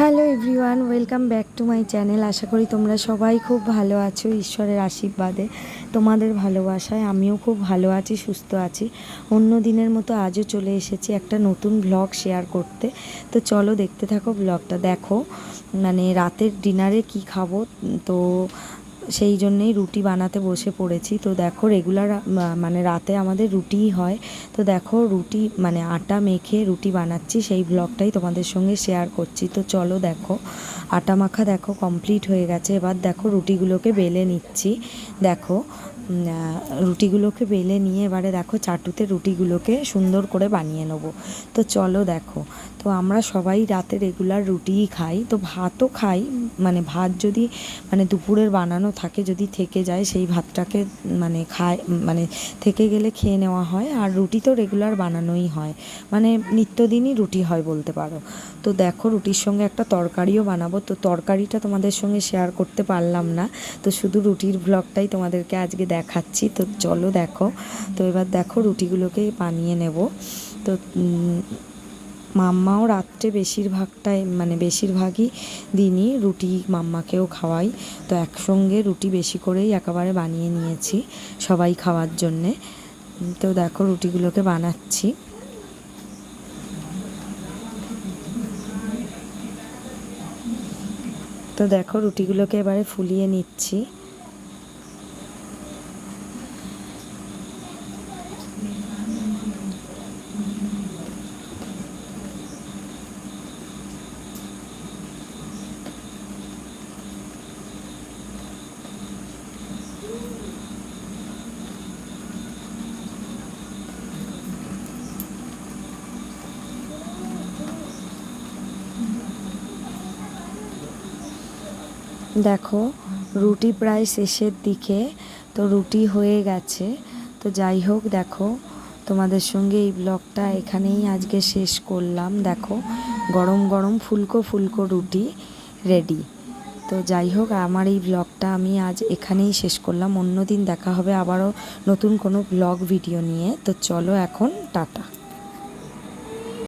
Hello everyone, welcome back to my channel. আশা করি তোমরা সবাই খুব ভালো আছো। ঈশ্বরের আশীর্বাদে, তোমাদের ভালোবাসায় আমিও খুব ভালো আছি, সুস্থ আছি। অন্য দিনের মতো আজও চলে এসেছি একটা নতুন ব্লগ শেয়ার করতে। তো চলো দেখতে থাকো ব্লগটা। দেখো মানে রাতের ডিনারে কি খাবো, তো সেই জন্যেই রুটি বানাতে বসে পড়েছি। তো দেখো রেগুলার মানে রাতে আমাদের রুটিই হয়। তো দেখো রুটি মানে আটা মেখে রুটি বানাচ্ছি, সেই ব্লগটাই তোমাদের সঙ্গে শেয়ার করছি। তো চলো দেখো, আটা মাখা দেখো কমপ্লিট হয়ে গেছে। এবার দেখো রুটিগুলোকে বেলে নিচ্ছি। দেখো রুটিগুলোকে বেলে নিয়ে এবারে দেখো চাটুতে রুটিগুলোকে সুন্দর করে বানিয়ে নেবো। তো চলো দেখো, তো আমরা সবাই রাতে রেগুলার রুটিই খাই। তো ভাতও খাই, মানে ভাত যদি মানে দুপুরের বানানো থাকে, যদি থেকে যায় সেই ভাতটাকে মানে খায়, মানে থেকে গেলে খেয়ে নেওয়া হয়। আর রুটি তো রেগুলার বানানোই হয়, মানে নিত্যদিনই রুটি হয় বলতে পারো। তো দেখো রুটির সঙ্গে একটা তরকারিও বানাবো। তো তরকারিটা তোমাদের সঙ্গে শেয়ার করতে পারলাম না, তো শুধু রুটির ব্লগটাই তোমাদেরকে আজকে দেখাচ্ছি। তো চলো দেখো, তো এবার দেখো রুটিগুলোকে বানিয়ে নেব। তো মাম্মাও রাত্রে বেশিরভাগই দিনই রুটি মাম্মাকেও খাওয়াই। তো একসঙ্গে রুটি বেশি করেই একেবারে বানিয়ে নিয়েছি সবাই খাওয়ার জন্যে। তো দেখো রুটিগুলোকে বানাচ্ছি। তো দেখো রুটিগুলোকে এবারে ফুলিয়ে নিচ্ছি। দেখো রুটি প্রায় শেষের দিকে, তো রুটি হয়ে গেছে। তো যাই হোক, দেখো তোমাদের সঙ্গে এই ব্লগটা এখানেই আজকে শেষ করলাম। দেখো গরম গরম ফুলকো ফুলকো রুটি রেডি। তো যাই হোক, আমার এই ব্লগটা আমি আজ এখানেই শেষ করলাম। অন্য দিন দেখা হবে আবারও নতুন কোনো ব্লগ ভিডিও নিয়ে। তো চলো এখন টাটা।